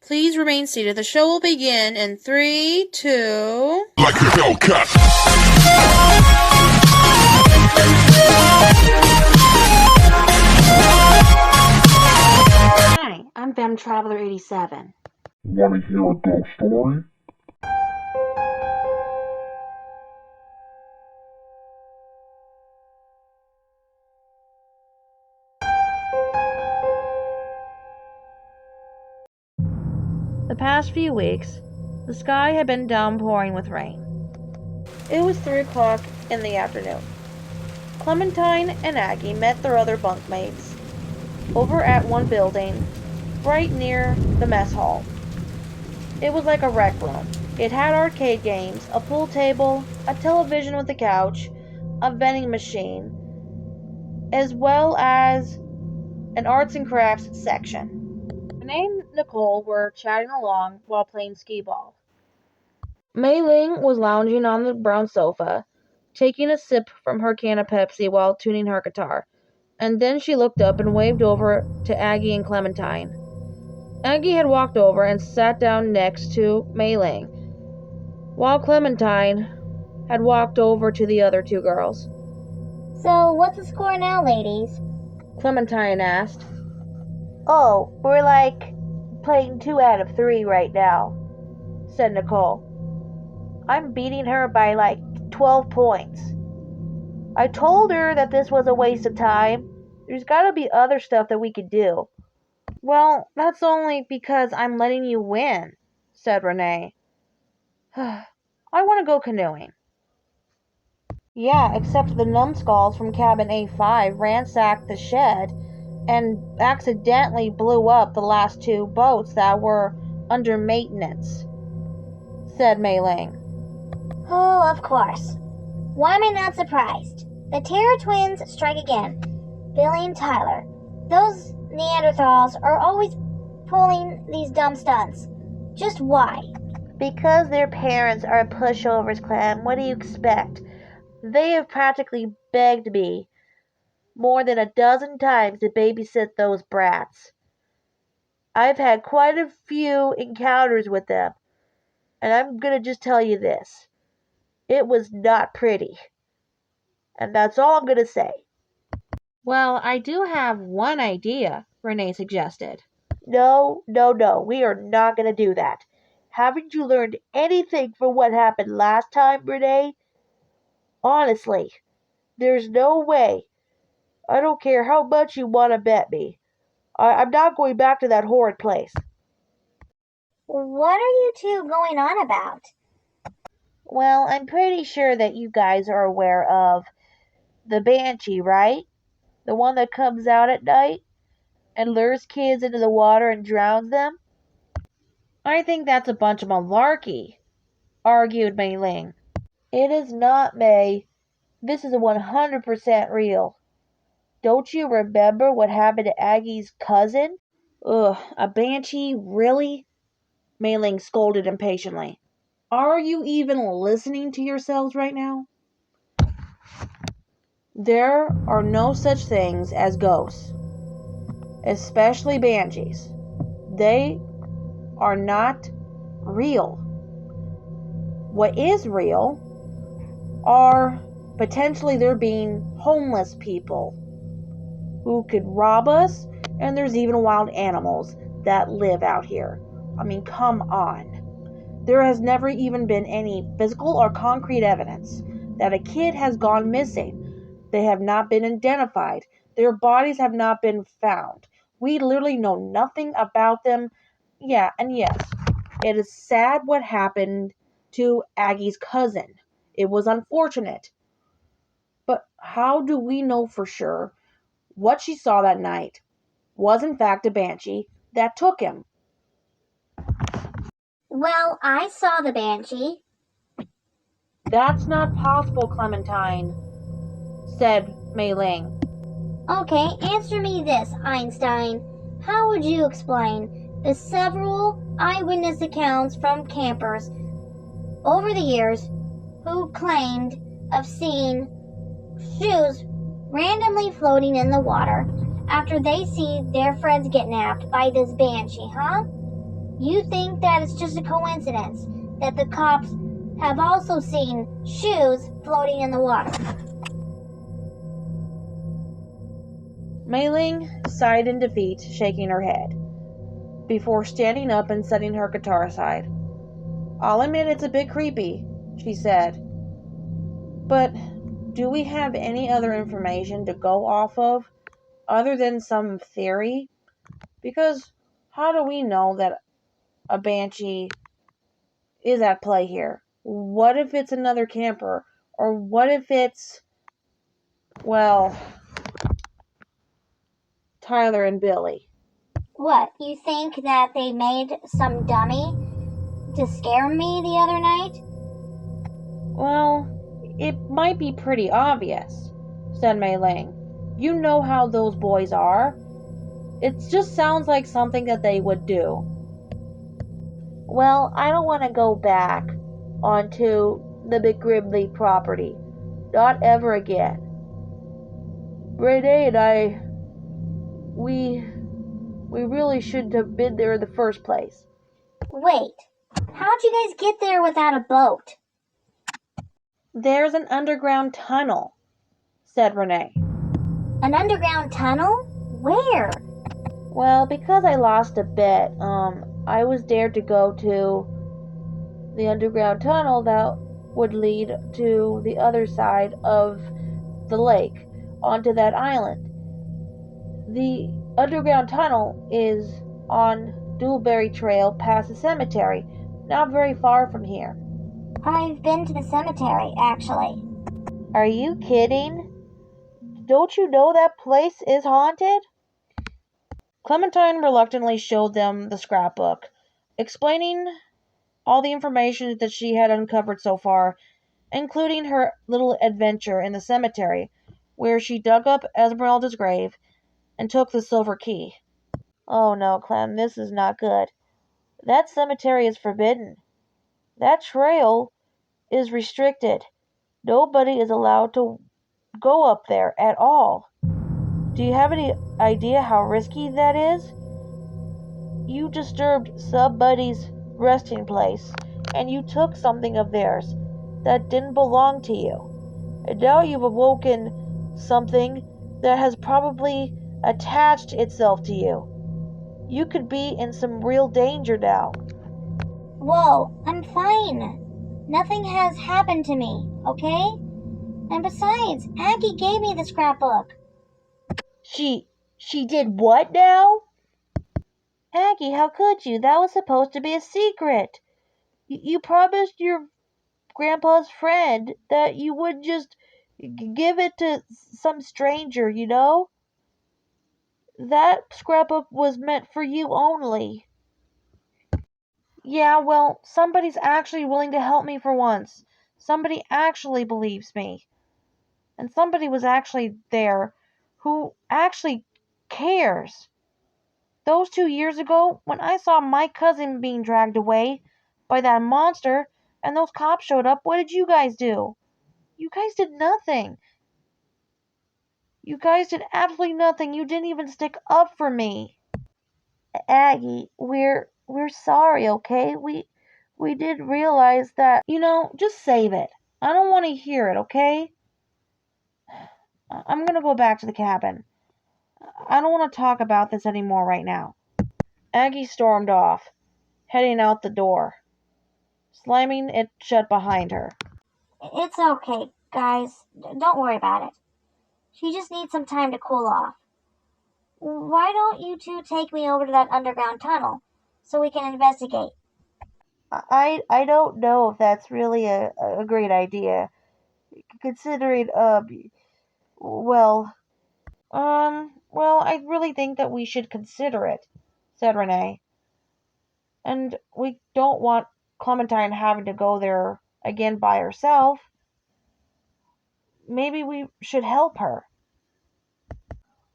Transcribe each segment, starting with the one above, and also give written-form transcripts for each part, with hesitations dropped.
Please remain seated. The show will begin in 3, 2... Like a Hellcat. Hi, I'm FandomTraveller87. Want to hear a ghost story? The past few weeks, the sky had been downpouring with rain. It was 3 o'clock in the afternoon. Clementine and Aggie met their other bunkmates over at one building right near the mess hall. It was like a rec room. It had arcade games, a pool table, a television with a couch, a vending machine, as well as an arts and crafts section. Renee and Nicole were chatting along while playing skee-ball. Mei Ling was lounging on the brown sofa, taking a sip from her can of Pepsi while tuning her guitar, and then she looked up and waved over to Aggie and Clementine. Aggie had walked over and sat down next to Mei Ling, while Clementine had walked over to the other 2 girls. So, what's the score now, ladies? Clementine asked. Oh, we're playing 2 out of 3 right now, said Nicole. I'm beating her by 12 points. I told her that this was a waste of time. There's gotta be other stuff that we could do. Well, that's only because I'm letting you win, said Renee. I want to go canoeing. Yeah, except the numbskulls from cabin A5 ransacked the shed and accidentally blew up the last 2 boats that were under maintenance, said Mei Ling. Oh, of course. Why am I not surprised? The Terror Twins strike again. Billy and Tyler. Those Neanderthals are always pulling these dumb stunts. Just why? Because their parents are pushovers, Clem. What do you expect? They have practically begged me more than a dozen times to babysit those brats. I've had quite a few encounters with them, and I'm gonna just tell you this. It was not pretty. And that's all I'm gonna say. Well, I do have one idea, Renee suggested. No, we are not gonna do that. Haven't you learned anything from what happened last time, Renee? Honestly, there's no way. I don't care how much you want to bet me. I'm not going back to that horrid place. What are you 2 going on about? Well, I'm pretty sure that you guys are aware of the Banshee, right? The one that comes out at night and lures kids into the water and drowns them? I think that's a bunch of malarkey, argued Mei Ling. It is not, May. This is 100% real. Don't you remember what happened to Aggie's cousin? Ugh, a banshee? Really? Mei Ling scolded impatiently. Are you even listening to yourselves right now? There are no such things as ghosts, especially banshees. They are not real. What is real are potentially there being homeless people who could rob us, and there's even wild animals that live out here. I mean, come on. There has never even been any physical or concrete evidence that a kid has gone missing. They have not been identified. Their bodies have not been found. We literally know nothing about them. Yeah, and yes, it is sad what happened to Aggie's cousin. It was unfortunate. But how do we know for sure what she saw that night was in fact a banshee that took him? Well, I saw the Banshee. That's not possible, Clementine, said Mei Ling. Okay, answer me this, Einstein. How would you explain the several eyewitness accounts from campers over the years who claimed of seeing shoes randomly floating in the water after they see their friends get napped by this banshee, huh? You think that it's just a coincidence that the cops have also seen shoes floating in the water. Mei Ling sighed in defeat, shaking her head, before standing up and setting her guitar aside. I'll admit it's a bit creepy, she said. But do we have any other information to go off of, other than some theory? Because how do we know that a banshee is at play here? What if it's another camper? Or what if it's, well, Tyler and Billy? What, you think that they made some dummy to scare me the other night? Well, it might be pretty obvious, said Mei Ling. You know how those boys are. It just sounds like something that they would do. Well, I don't want to go back onto the McGrimley property. Not ever again. Renee and I, we really shouldn't have been there in the first place. Wait, how'd you guys get there without a boat? There's an underground tunnel, said Renee. An underground tunnel? Where? Well, because I lost a bet, I was dared to go to the underground tunnel that would lead to the other side of the lake, onto that island. The underground tunnel is on Dewberry Trail past the cemetery, not very far from here. I've been to the cemetery, actually. Are you kidding? Don't you know that place is haunted? Clementine reluctantly showed them the scrapbook, explaining all the information that she had uncovered so far, including her little adventure in the cemetery, where she dug up Esmeralda's grave and took the silver key. Oh no, Clem, this is not good. That cemetery is forbidden. That trail is restricted. Nobody is allowed to go up there at all. Do you have any idea how risky that is? You disturbed somebody's resting place, and you took something of theirs that didn't belong to you. And now you've awoken something that has probably attached itself to you. You could be in some real danger now. Whoa, I'm fine. Nothing has happened to me, okay? And besides, Aggie gave me the scrapbook. She did what now? Aggie, how could you? That was supposed to be a secret. You promised your grandpa's friend that you would just give it to some stranger, you know? That scrapbook was meant for you only. Yeah, well, somebody's actually willing to help me for once. Somebody actually believes me. And somebody was actually there who actually cares. Those 2 years ago, when I saw my cousin being dragged away by that monster and those cops showed up, what did you guys do? You guys did nothing. You guys did absolutely nothing. You didn't even stick up for me. Aggie, we're sorry, okay? We did realize that, just save it. I don't want to hear it, okay? I'm gonna go back to the cabin. I don't want to talk about this anymore right now. Aggie stormed off, heading out the door, slamming it shut behind her. It's okay, guys. Don't worry about it. She just needs some time to cool off. Why don't you two take me over to that underground tunnel so we can investigate? I don't know if that's really a great idea, considering, well, I really think that we should consider it, said Renee. And we don't want Clementine having to go there again by herself. Maybe we should help her.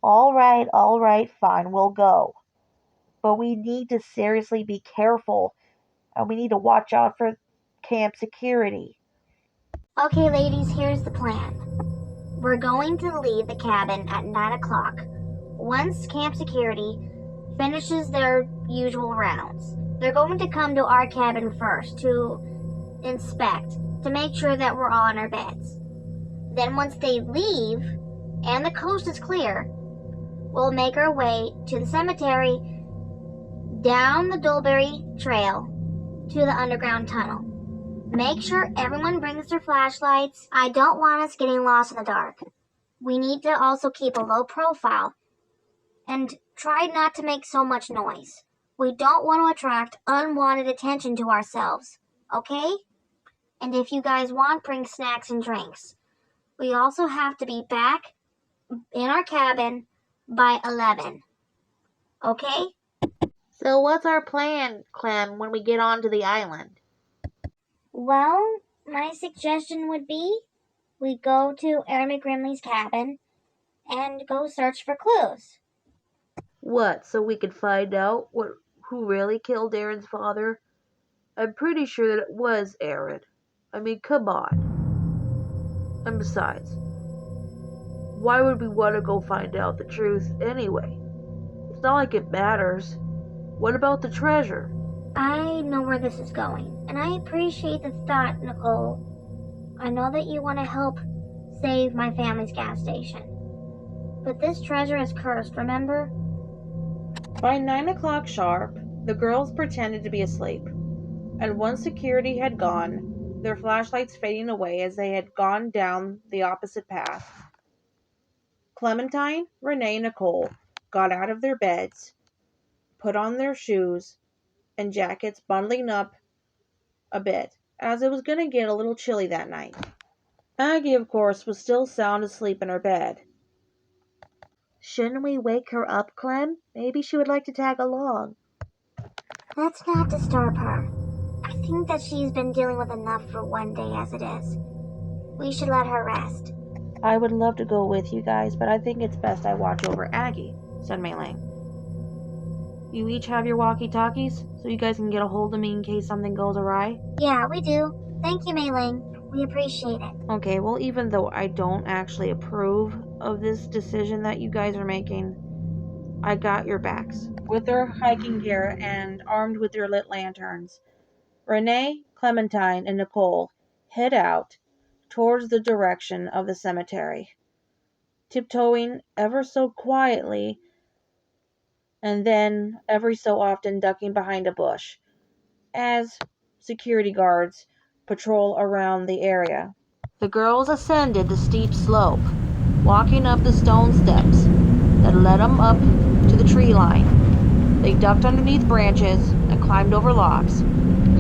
All right, fine, we'll go. But we need to seriously be careful, and we need to watch out for camp security. Okay, ladies, here's the plan. We're going to leave the cabin at 9 o'clock. Once camp security finishes their usual rounds, They're going to come to our cabin first to inspect, to make sure that we're all in our beds. Then once they leave, and the coast is clear, we'll make our way to the cemetery, down the Dulberry Trail, to the underground tunnel. Make sure everyone brings their flashlights. I don't want us getting lost in the dark. We need to also keep a low profile and try not to make so much noise. We don't want to attract unwanted attention to ourselves, okay? And if you guys want, bring snacks and drinks. We also have to be back in our cabin by 11, okay? So what's our plan, Clem, when we get onto the island? Well, my suggestion would be we go to Aaron McGrimley's cabin and go search for clues. What, so we could find out who really killed Aaron's father? I'm pretty sure that it was Aaron. I mean, come on. And besides, why would we want to go find out the truth anyway? It's not like it matters. What about the treasure? I know where this is going, and I appreciate the thought, Nicole. I know that you want to help save my family's gas station. But this treasure is cursed, remember? By 9 o'clock sharp, the girls pretended to be asleep, and once security had gone, their flashlights fading away as they had gone down the opposite path, Clementine, Renee, and Nicole got out of their beds, put on their shoes and jackets, bundling up a bit, as it was going to get a little chilly that night. Aggie, of course, was still sound asleep in her bed. Shouldn't we wake her up, Clem? Maybe she would like to tag along. Let's not disturb her. I think that she's been dealing with enough for one day as it is. We should let her rest. I would love to go with you guys, but I think it's best I watch over Aggie, said Mei Ling. You each have your walkie-talkies, so you guys can get a hold of me in case something goes awry? Yeah, we do. Thank you, Mei Ling. We appreciate it. Okay, well, even though I don't actually approve of this decision that you guys are making, I got your backs. With their hiking gear and armed with their lit lanterns, Renee, Clementine, and Nicole head out towards the direction of the cemetery, tiptoeing ever so quietly and then every so often ducking behind a bush as security guards patrol around the area. The girls ascended the steep slope, walking up the stone steps that led them up to the tree line. They ducked underneath branches and climbed over logs,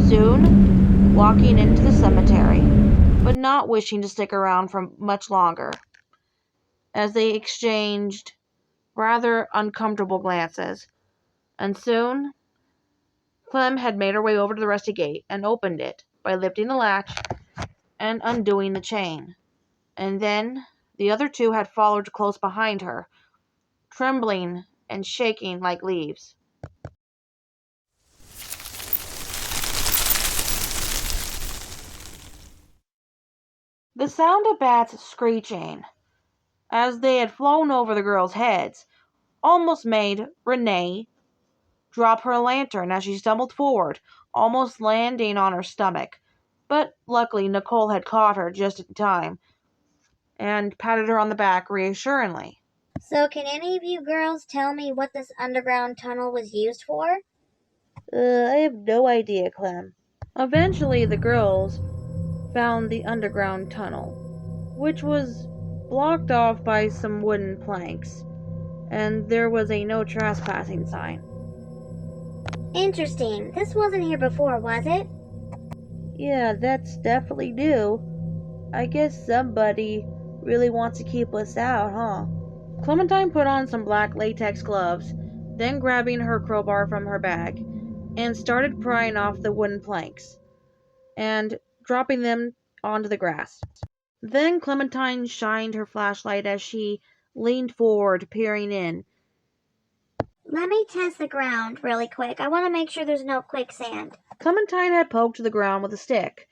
soon walking into the cemetery, but not wishing to stick around for much longer, as they exchanged rather uncomfortable glances. And soon, Clem had made her way over to the rusty gate and opened it by lifting the latch and undoing the chain. And then the other two had followed close behind her, trembling and shaking like leaves. The sound of bats screeching, as they had flown over the girls' heads, almost made Renee drop her lantern as she stumbled forward, almost landing on her stomach. But luckily Nicole had caught her just in time and patted her on the back reassuringly. So can any of you girls tell me what this underground tunnel was used for? I have no idea, Clem. Eventually the girls found the underground tunnel, which was blocked off by some wooden planks, and there was a no trespassing sign. Interesting. This wasn't here before, was it? Yeah, that's definitely new. I guess somebody really wants to keep us out, huh? Clementine put on some black latex gloves, then grabbing her crowbar from her bag, and started prying off the wooden planks and dropping them onto the grass. Then Clementine shined her flashlight as she leaned forward, peering in. Let me test the ground really quick. I want to make sure there's no quicksand. Clementine had poked the ground with a stick.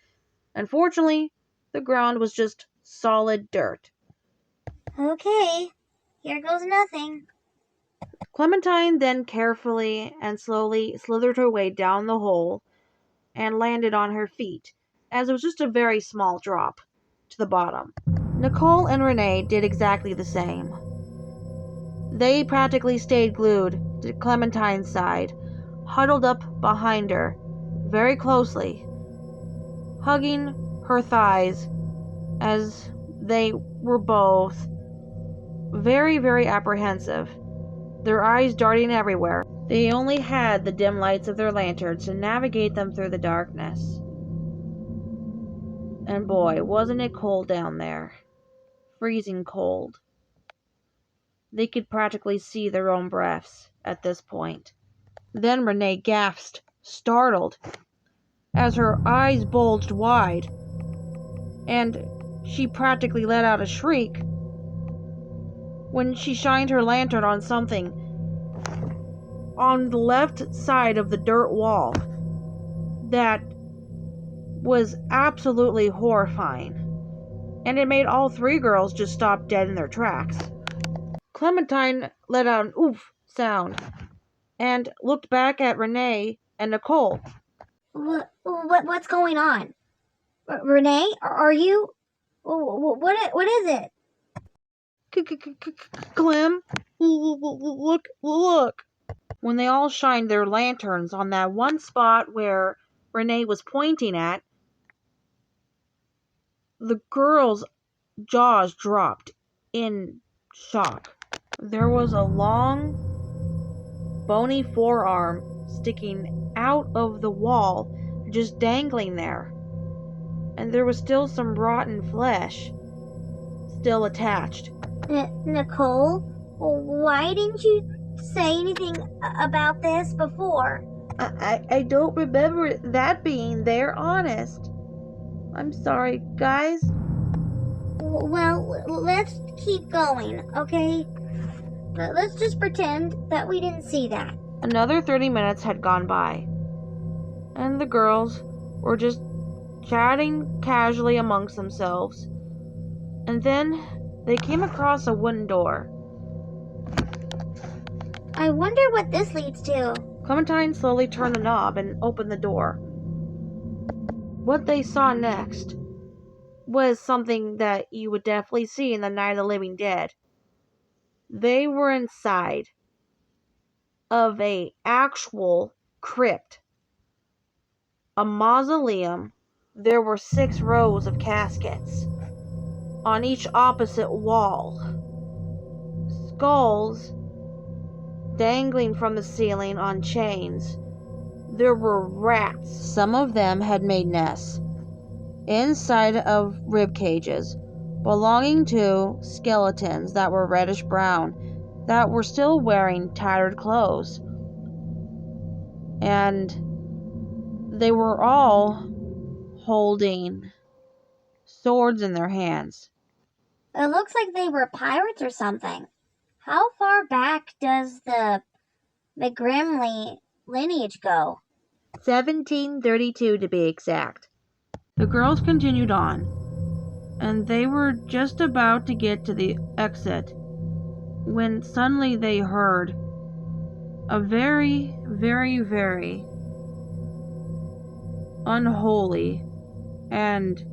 Unfortunately, the ground was just solid dirt. Okay, here goes nothing. Clementine then carefully and slowly slithered her way down the hole and landed on her feet, as it was just a very small drop to the bottom. Nicole and Renee did exactly the same. They practically stayed glued to Clementine's side, huddled up behind her very closely, hugging her thighs as they were both very, very apprehensive, their eyes darting everywhere. They only had the dim lights of their lanterns to navigate them through the darkness. And boy, wasn't it cold down there. Freezing cold. They could practically see their own breaths at this point. Then Renee gasped, startled, as her eyes bulged wide, and she practically let out a shriek when she shined her lantern on something on the left side of the dirt wall that was absolutely horrifying, and it made all three girls just stop dead in their tracks. Clementine let out an oof sound and looked back at Renee and Nicole. What's going on? Renee, are you? What is it? Clem, look. When they all shined their lanterns on that one spot where Renee was pointing at, the girls' jaws dropped in shock. There was a long, bony forearm sticking out of the wall, just dangling there. And there was still some rotten flesh still attached. Nicole, why didn't you say anything about this before? I don't remember that being there, honest. I'm sorry, guys. Well, let's keep going, okay? Let's just pretend that we didn't see that. Another 30 minutes had gone by, and the girls were just chatting casually amongst themselves. And then they came across a wooden door. I wonder what this leads to. Clementine slowly turned the knob and opened the door. What they saw next was something that you would definitely see in the Night of the Living Dead. They were inside of a actual crypt, a mausoleum. There were 6 rows of caskets on each opposite wall, skulls dangling from the ceiling on chains. There were rats. Some of them had made nests inside of rib cages belonging to skeletons that were reddish brown, that were still wearing tattered clothes. And they were all holding swords in their hands. It looks like they were pirates or something. How far back does the McGrimley lineage go? 1732 to be exact. The girls continued on, and they were just about to get to the exit when suddenly they heard a very, very, very unholy and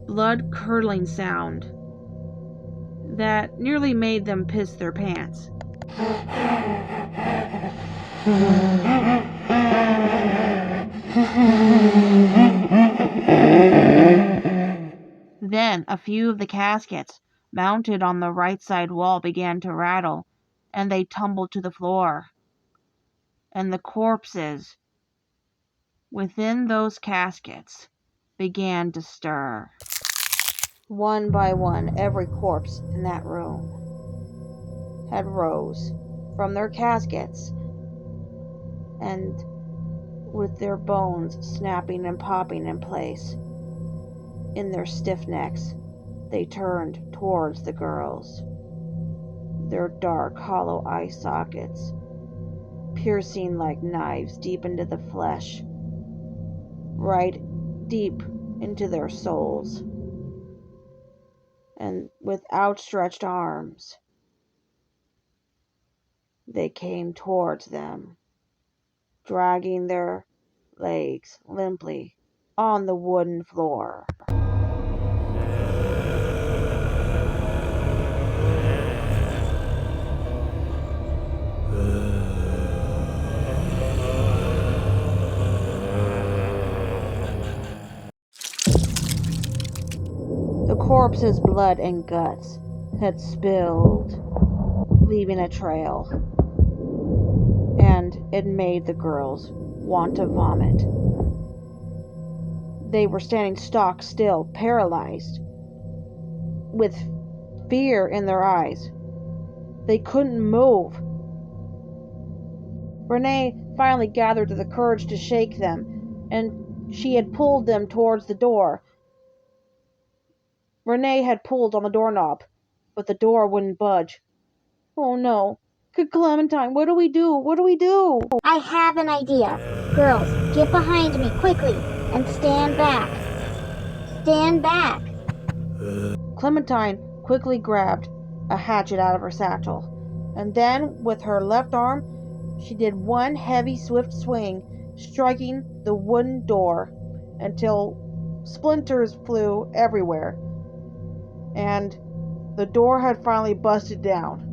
blood-curdling sound that nearly made them piss their pants. Then a few of the caskets mounted on the right side wall began to rattle, and they tumbled to the floor. And the corpses within those caskets began to stir. One by one, every corpse in that room had rose from their caskets, and with their bones snapping and popping in place in their stiff necks, they turned towards the girls, their dark, hollow eye sockets piercing like knives deep into the flesh, right deep into their souls. And with outstretched arms, They came towards them, dragging their legs limply on the wooden floor. The corpse's blood and guts had spilled, leaving a trail, and it made the girls want to vomit. They were standing stock still, paralyzed, with fear in their eyes. They couldn't move. Renee finally gathered the courage to shake them, and she had pulled them towards the door. Renee had pulled on the doorknob, but the door wouldn't budge. Oh no. Clementine, what do we do? What do we do? I have an idea. Girls, get behind me quickly and stand back. Stand back. Clementine quickly grabbed a hatchet out of her satchel, and then, with her left arm, she did one heavy, swift swing, striking the wooden door until splinters flew everywhere, and the door had finally busted down.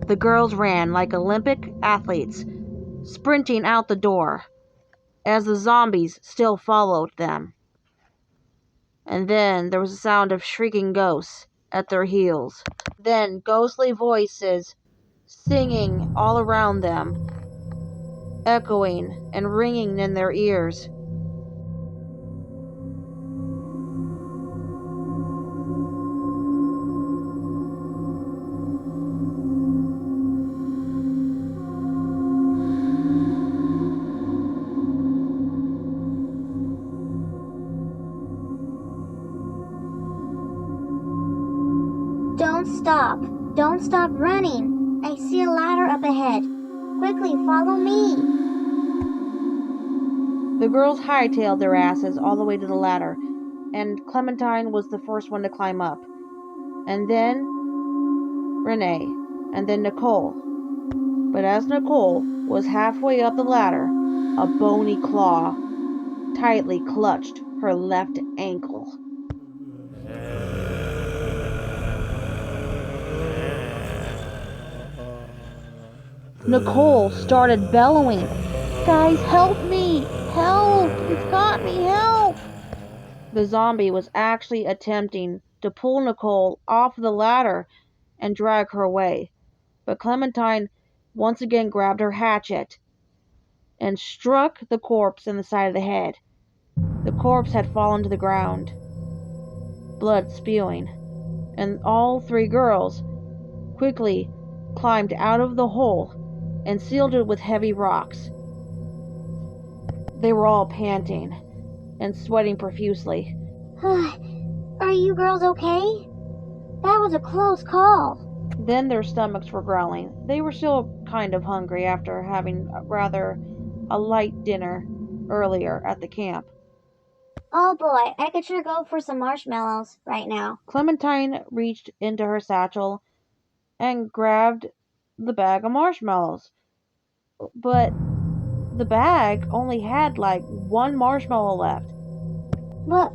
The girls ran like Olympic athletes, sprinting out the door, as the zombies still followed them. And then there was a sound of shrieking ghosts at their heels. Then ghostly voices singing all around them, echoing and ringing in their ears. Don't stop. Don't stop running. I see a ladder up ahead. Quickly, follow me. The girls hightailed their asses all the way to the ladder, and Clementine was the first one to climb up. And then Renee, and then Nicole. But as Nicole was halfway up the ladder, a bony claw tightly clutched her left ankle. Nicole started bellowing, "Guys, help me! Help! It's got me! Help!" The zombie was actually attempting to pull Nicole off the ladder and drag her away, but Clementine once again grabbed her hatchet and struck the corpse in the side of the head. The corpse had fallen to the ground, blood spewing, and all three girls quickly climbed out of the hole and sealed it with heavy rocks. They were all panting and sweating profusely. Are you girls okay? That was a close call. Then their stomachs were growling. They were still kind of hungry after having a light dinner earlier at the camp. Oh boy, I could sure go for some marshmallows right now. Clementine reached into her satchel and grabbed the bag of marshmallows. But the bag only had like one marshmallow left. What?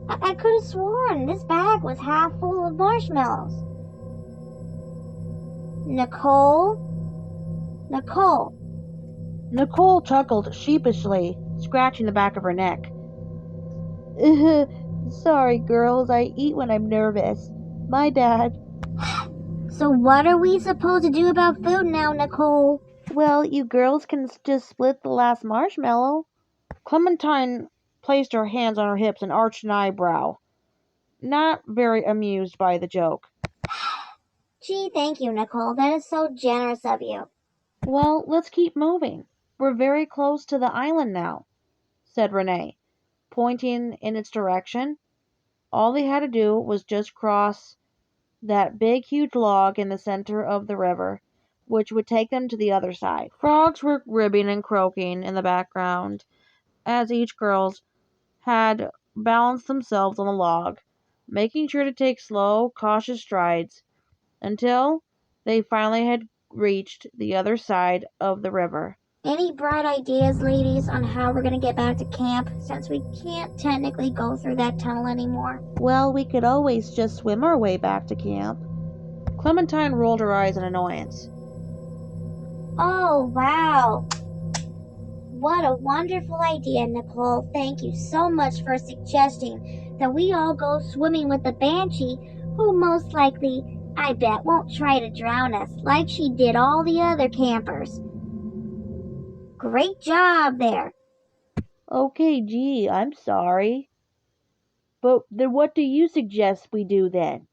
I could have sworn this bag was half full of marshmallows. Nicole? Nicole chuckled sheepishly, scratching the back of her neck. Sorry, girls, I eat when I'm nervous. My dad. So what are we supposed to do about food now, Nicole? Well, you girls can just split the last marshmallow. Clementine placed her hands on her hips and arched an eyebrow, not very amused by the joke. Gee, thank you, Nicole. That is so generous of you. Well, let's keep moving. We're very close to the island now, said Renee, pointing in its direction. All they had to do was just cross that big, huge log in the center of the river, which would take them to the other side. Frogs were ribbing and croaking in the background as each girl had balanced themselves on the log, making sure to take slow, cautious strides until they finally had reached the other side of the river. Any bright ideas, ladies, on how we're gonna get back to camp, since we can't technically go through that tunnel anymore? Well, we could always just swim our way back to camp. Clementine rolled her eyes in annoyance. Oh, wow. What a wonderful idea, Nicole. Thank you so much for suggesting that we all go swimming with the Banshee, who most likely, I bet, won't try to drown us like she did all the other campers. Great job there. Okay, gee, I'm sorry. But then what do you suggest we do then?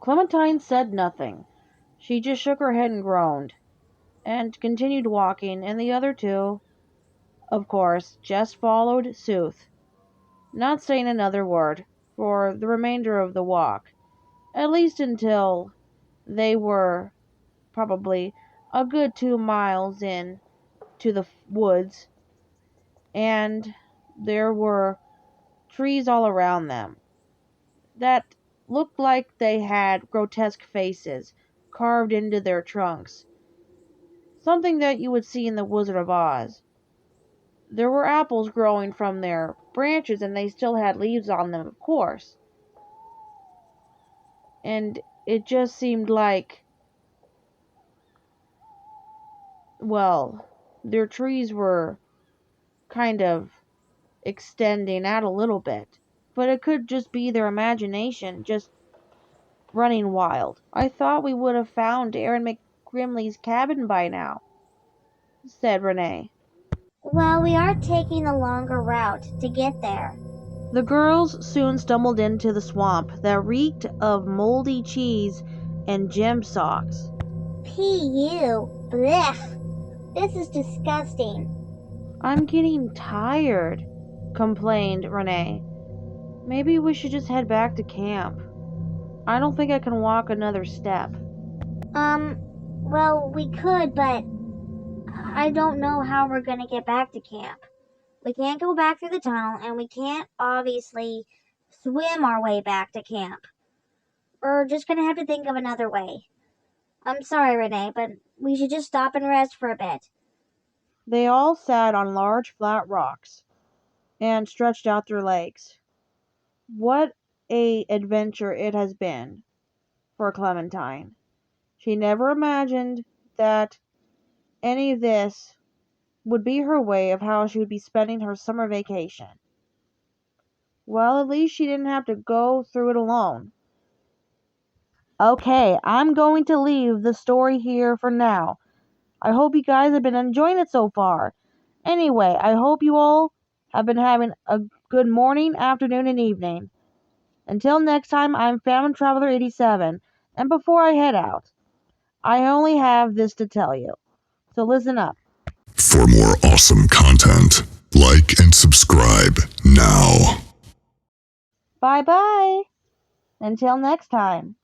Clementine said nothing. She just shook her head and groaned, and continued walking, and the other two, of course, just followed suit, not saying another word for the remainder of the walk, at least until they were probably a good 2 miles in to the woods, and there were trees all around them that looked like they had grotesque faces carved into their trunks, something that you would see in The Wizard of Oz. There were apples growing from their branches, and they still had leaves on them, of course. And it just seemed like, well, their trees were kind of extending out a little bit. But it could just be their imagination just running wild. I thought we would have found Aaron McGrimley's cabin by now, said Renee. Well, we are taking the longer route to get there. The girls soon stumbled into the swamp that reeked of moldy cheese and gym socks. P.U. Blech. This is disgusting. I'm getting tired, complained Renee. Maybe we should just head back to camp. I don't think I can walk another step. Well, we could, but I don't know how we're gonna get back to camp. We can't go back through the tunnel, and we can't obviously swim our way back to camp. We're just gonna have to think of another way. I'm sorry, Renee, but we should just stop and rest for a bit. They all sat on large flat rocks and stretched out their legs. What a adventure it has been for Clementine. She never imagined that any of this would be her way of how she would be spending her summer vacation. Well, at least she didn't have to go through it alone. Okay, I'm going to leave the story here for now. I hope you guys have been enjoying it so far. Anyway, I hope you all have been having a good morning, afternoon, and evening. Until next time, I'm FandomTraveller87, and before I head out, I only have this to tell you. So listen up. For more awesome content, like and subscribe now. Bye-bye. Until next time.